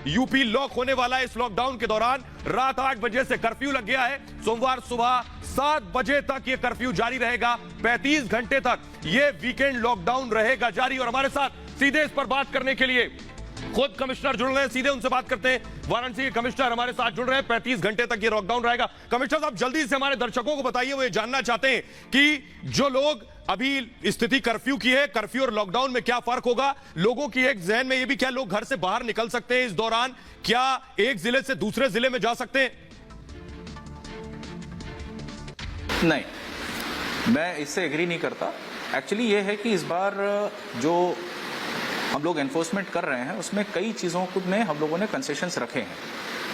UP lock होने वाला है। इस लॉकडाउन के दौरान रात 8 बजे से कर्फ्यू लग गया है। सोमवार सुबह 7 बजे तक यह कर्फ्यू जारी रहेगा। 35 घंटे तक यह वीकेंड लॉकडाउन रहेगा जारी। और हमारे साथ सीधे इस पर बात करने के लिए खुद कमिश्नर जुड़ रहे हैं, सीधे उनसे बात करते हैं। वाराणसी के कमिश्नर हमारे साथ जुड़ रहे हैं। 35 घंटे तक ये लॉकडाउन रहेगा। कमिश्नर साहब, जल्दी से हमारे दर्शकों को बताइए, वो ये जानना चाहते हैं कि जो लोग अभी स्थिति कर्फ्यू की है, कर्फ्यू और लॉकडाउन में क्या फर्क होगा। लोगों की एक जहन में ये भी, क्या लोग घर से बाहर निकल सकते हैं इस दौरान, क्या एक जिले से दूसरे जिले में जा सकते हैं? नहीं, मैं इससे एग्री नहीं करता। एक्चुअली ये है कि इस बार जो हम लोग एनफोर्समेंट कर रहे हैं उसमें कई चीज़ों में हम लोगों ने कंसेशंस रखे हैं।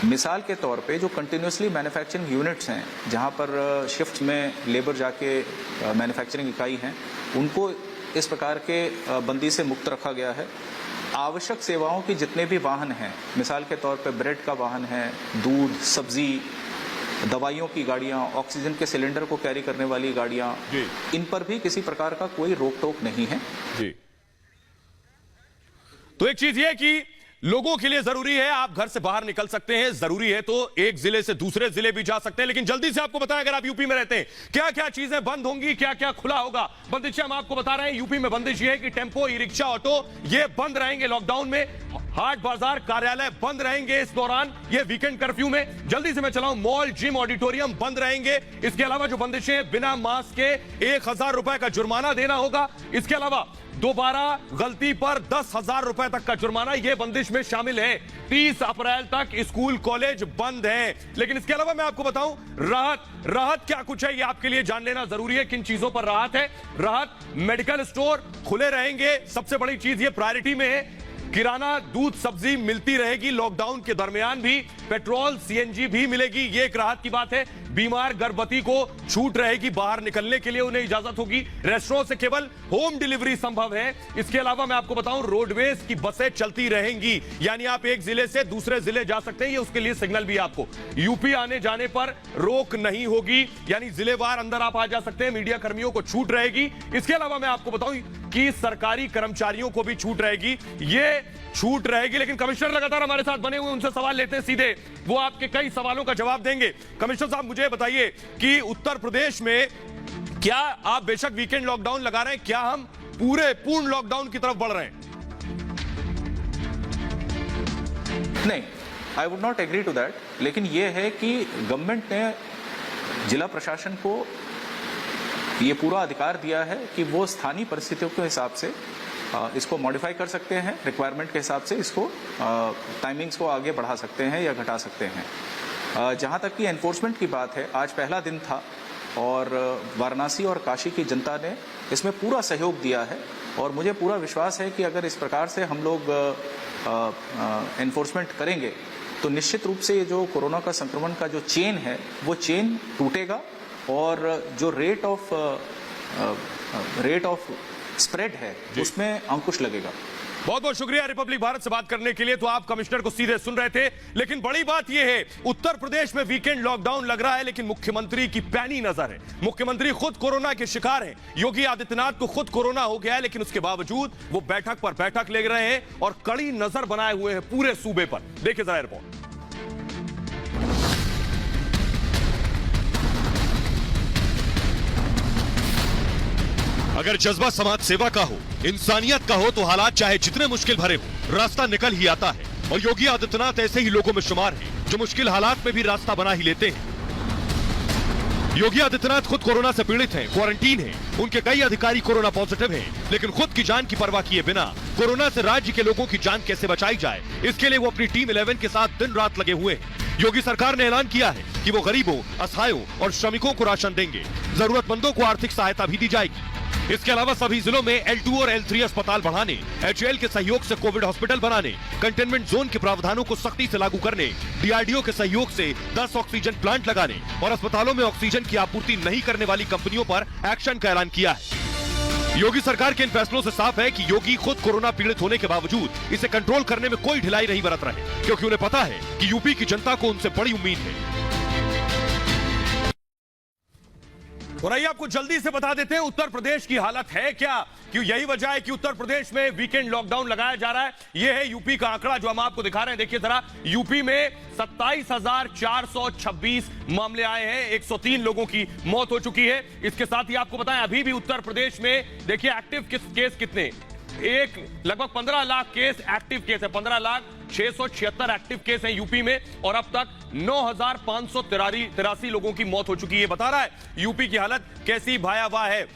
मिसाल के तौर पे जो कंटिन्यूसली मैन्युफैक्चरिंग यूनिट्स हैं, जहां पर शिफ्ट में लेबर जाके मैन्युफैक्चरिंग इकाई हैं, उनको इस प्रकार के बंदी से मुक्त रखा गया है। आवश्यक सेवाओं की जितने भी वाहन हैं, मिसाल के तौर पे ब्रेड का वाहन है, दूध, सब्जी, दवाइयों की गाड़ियां, ऑक्सीजन के सिलेंडर को कैरी करने वाली गाड़ियां, इन पर भी किसी प्रकार का कोई रोक टोक नहीं है जी। तो एक चीज ये कि लोगों के लिए जरूरी है, आप घर से बाहर निकल सकते हैं, जरूरी है तो एक जिले से दूसरे जिले भी जा सकते हैं। लेकिन जल्दी से आपको बताएं, अगर आप यूपी में रहते हैं, क्या क्या चीजें बंद होंगी, क्या क्या खुला होगा। बंदिशें हम आपको बता रहे हैं। यूपी में बंदिश ये है कि टेम्पो, ई रिक्शा, ऑटो ये बंद रहेंगे लॉकडाउन में। हाट बाजार, कार्यालय बंद रहेंगे इस दौरान, ये वीकेंड कर्फ्यू में। जल्दी से मैं चलाऊं, मॉल, जिम, ऑडिटोरियम बंद रहेंगे। इसके अलावा जो बंदिशें, बिना मास्क के 1000 रुपए का जुर्माना देना होगा। इसके अलावा दोबारा गलती पर 10,000 रुपए तक का जुर्माना, यह बंदिश में शामिल है। 30 अप्रैल तक स्कूल कॉलेज बंद हैं। लेकिन इसके अलावा मैं आपको बताऊं, राहत क्या कुछ है, यह आपके लिए जान लेना जरूरी है। किन चीजों पर राहत है? राहत, मेडिकल स्टोर खुले रहेंगे, सबसे बड़ी चीज ये प्रायोरिटी में है। किराना, दूध, सब्जी मिलती रहेगी लॉकडाउन के दरमियान भी। पेट्रोल, सीएनजी भी मिलेगी, ये एक राहत की बात है। बीमार, गर्भवती को छूट रहेगी, बाहर निकलने के लिए उन्हें इजाजत होगी। रेस्टोरेंट से केवल होम डिलीवरी संभव है। इसके अलावा मैं आपको बताऊं, रोडवेज की बसें चलती रहेंगी, यानी आप एक जिले से दूसरे जिले जा सकते हैं। ये उसके लिए सिग्नल भी आपको यूपी आने जाने पर रोक नहीं होगी, यानी जिलेवार अंदर आप आ जा सकते हैं। मीडिया कर्मियों को छूट रहेगी। इसके अलावा मैं आपको बताऊं कि सरकारी कर्मचारियों को भी छूट रहेगी, ये छूट रहेगी। लेकिन कमिश्नर लगातार हमारे साथ बने हुए, उनसे सवाल लेते हैं सीधे, वो आपके कई सवालों का जवाब देंगे। कमिश्नर साहब, मुझे बताइए कि उत्तर प्रदेश में क्या आप बेशक वीकेंड लॉकडाउन लगा रहे हैं, क्या हम पूर्ण लॉकडाउन की तरफ बढ़ रहे हैं? नहीं, I would not agree to that. लेकिन यह है कि गवर्नमेंट ने जिला प्रशासन को ये पूरा अधिकार दिया है कि वो स्थानीय परिस्थितियों के हिसाब से इसको मॉडिफाई कर सकते हैं, रिक्वायरमेंट के हिसाब से इसको टाइमिंग्स को आगे बढ़ा सकते हैं या घटा सकते हैं। जहाँ तक कि एनफोर्समेंट की बात है, आज पहला दिन था और वाराणसी और काशी की जनता ने इसमें पूरा सहयोग दिया है। और मुझे पूरा विश्वास है कि अगर इस प्रकार से हम लोग एनफोर्समेंट करेंगे तो निश्चित रूप से ये जो कोरोना का संक्रमण का जो चेन है वो चेन टूटेगा और जो रेट ऑफ स्प्रेड है उसमें अंकुश लगेगा। बहुत बहुत शुक्रिया रिपब्लिक भारत से बात करने के लिए। तो आप कमिश्नर को सीधे सुन रहे थे, लेकिन बड़ी बात यह है, उत्तर प्रदेश में वीकेंड लॉकडाउन लग रहा है, लेकिन मुख्यमंत्री की पैनी नजर है। मुख्यमंत्री खुद कोरोना के शिकार हैं। योगी आदित्यनाथ को खुद कोरोना हो गया है, लेकिन उसके बावजूद वो बैठक पर बैठक ले रहे हैं और कड़ी नजर बनाए हुए हैं पूरे सूबे पर। देखिए जरा रिपोर्ट। अगर जज्बा समाज सेवा का हो, इंसानियत का हो, तो हालात चाहे जितने मुश्किल भरे हो, रास्ता निकल ही आता है। और योगी आदित्यनाथ ऐसे ही लोगों में शुमार हैं जो मुश्किल हालात में भी रास्ता बना ही लेते हैं। योगी आदित्यनाथ खुद कोरोना से पीड़ित हैं, क्वारंटीन हैं। उनके कई अधिकारी कोरोना पॉजिटिव हैं, लेकिन खुद की जान की परवाह किए बिना कोरोना से राज्य के लोगों की जान कैसे बचाई जाए, इसके लिए वो अपनी टीम 11 के साथ दिन रात लगे हुए हैं। योगी सरकार ने ऐलान किया है कि वो गरीबों, असहायों और श्रमिकों को राशन देंगे। जरूरतमंदों को आर्थिक सहायता भी दी जाएगी। इसके अलावा सभी जिलों में L2 और L3 अस्पताल बढ़ाने, HAL के सहयोग से कोविड हॉस्पिटल बनाने, कंटेनमेंट जोन के प्रावधानों को सख्ती से लागू करने, DRDO के सहयोग से 10 ऑक्सीजन प्लांट लगाने और अस्पतालों में ऑक्सीजन की आपूर्ति नहीं करने वाली कंपनियों पर एक्शन का ऐलान किया है। योगी सरकार के इन फैसलों से साफ है कि योगी खुद कोरोना पीड़ित होने के बावजूद इसे कंट्रोल करने में कोई ढिलाई नहीं बरत रहे, क्योंकि उन्हें पता है कि यूपी की जनता को उनसे बड़ी उम्मीद है। और आइए आपको जल्दी से बता देते हैं उत्तर प्रदेश की हालत है क्या, क्यों यही वजह है कि उत्तर प्रदेश में वीकेंड लॉकडाउन लगाया जा रहा है। यह है यूपी का आंकड़ा जो हम आपको दिखा रहे हैं। देखिए जरा, यूपी में 27,426 मामले आए हैं, 103 लोगों की मौत हो चुकी है। इसके साथ ही आपको बताएं अभी भी उत्तर प्रदेश में देखिए एक्टिव केस कितने, लगभग 15 लाख केस एक्टिव केस है, 15,676 एक्टिव केस हैं यूपी में, और अब तक 9,583 लोगों की मौत हो चुकी है। बता रहा है यूपी की हालत कैसी भयावह है।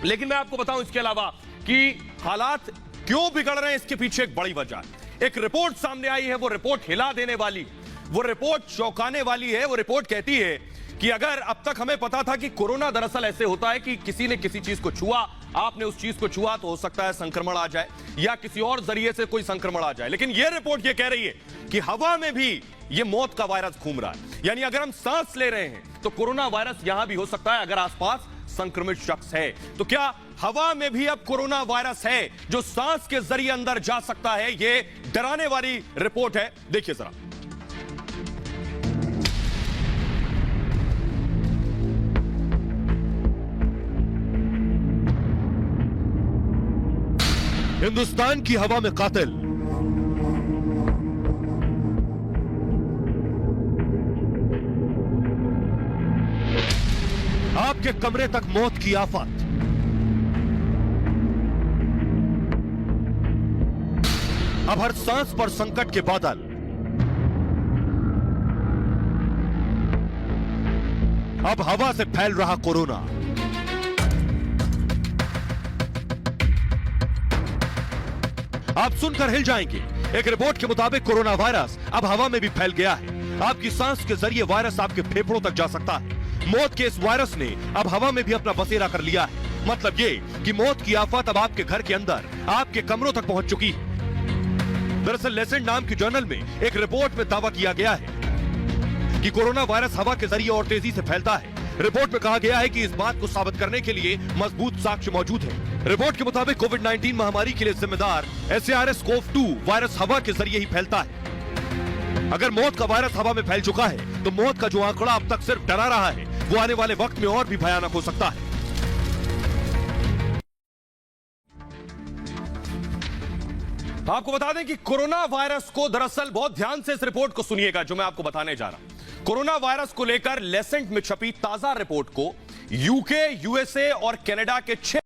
लेकिन मैं आपको बताऊं इसके अलावा कि हालात क्यों बिगड़ रहे हैं, इसके पीछे एक बड़ी वजह, एक रिपोर्ट सामने आई है। वो रिपोर्ट हिला देने वाली, वो रिपोर्ट चौंकाने वाली है। वो रिपोर्ट कहती है कि अगर अब तक हमें पता था कि कोरोना दरअसल ऐसे होता है कि किसी ने किसी चीज को छुआ, आपने उस चीज को छुआ तो हो सकता है संक्रमण आ जाए या किसी और जरिए से कोई संक्रमण आ जाए। लेकिन यह रिपोर्ट यह कह रही है कि हवा में भी यह मौत का वायरस घूम रहा है। यानी अगर हम सांस ले रहे हैं तो कोरोना वायरस यहां भी हो सकता है अगर आसपास संक्रमित शख्स है। तो क्या हवा में भी अब कोरोना वायरस है जो सांस के जरिए अंदर जा सकता है? यह डराने वाली रिपोर्ट है, देखिए जरा। हिंदुस्तान की हवा में कातिल, आपके कमरे तक मौत की आफत, अब हर सांस पर संकट के बादल, अब हवा से फैल रहा कोरोना। आप सुनकर हिल जाएंगे। एक रिपोर्ट के मुताबिक कोरोना वायरस अब हवा में भी फैल गया है। आपकी सांस के जरिए वायरस आपके फेफड़ों तक जा सकता है। मौत के इस वायरस ने अब हवा में भी अपना बसेरा कर लिया है। मतलब ये कि मौत की आफत अब आपके घर के अंदर, आपके कमरों तक पहुंच चुकी है। दरअसल लेसेंट नाम की जर्नल में एक रिपोर्ट में दावा किया गया है कि कोरोना वायरस हवा के जरिए और तेजी से फैलता है। रिपोर्ट में कहा गया है कि इस बात को साबित करने के लिए मजबूत साक्ष्य मौजूद है। रिपोर्ट के मुताबिक कोविड-19 महामारी के लिए जिम्मेदार SARS-CoV-2 वायरस हवा के जरिए ही फैलता है। अगर मौत का वायरस हवा में फैल चुका है तो मौत का जो आंकड़ा अब तक सिर्फ डरा रहा है वो आने वाले वक्त में और भी भयानक हो सकता है। आपको बता दें कि कोरोना वायरस को दरअसल बहुत ध्यान से इस रिपोर्ट को सुनिएगा जो मैं आपको बताने जा रहा हूं। कोरोना वायरस को लेकर लेसेंट में छपी ताजा रिपोर्ट को यूके, USA और कनाडा के 6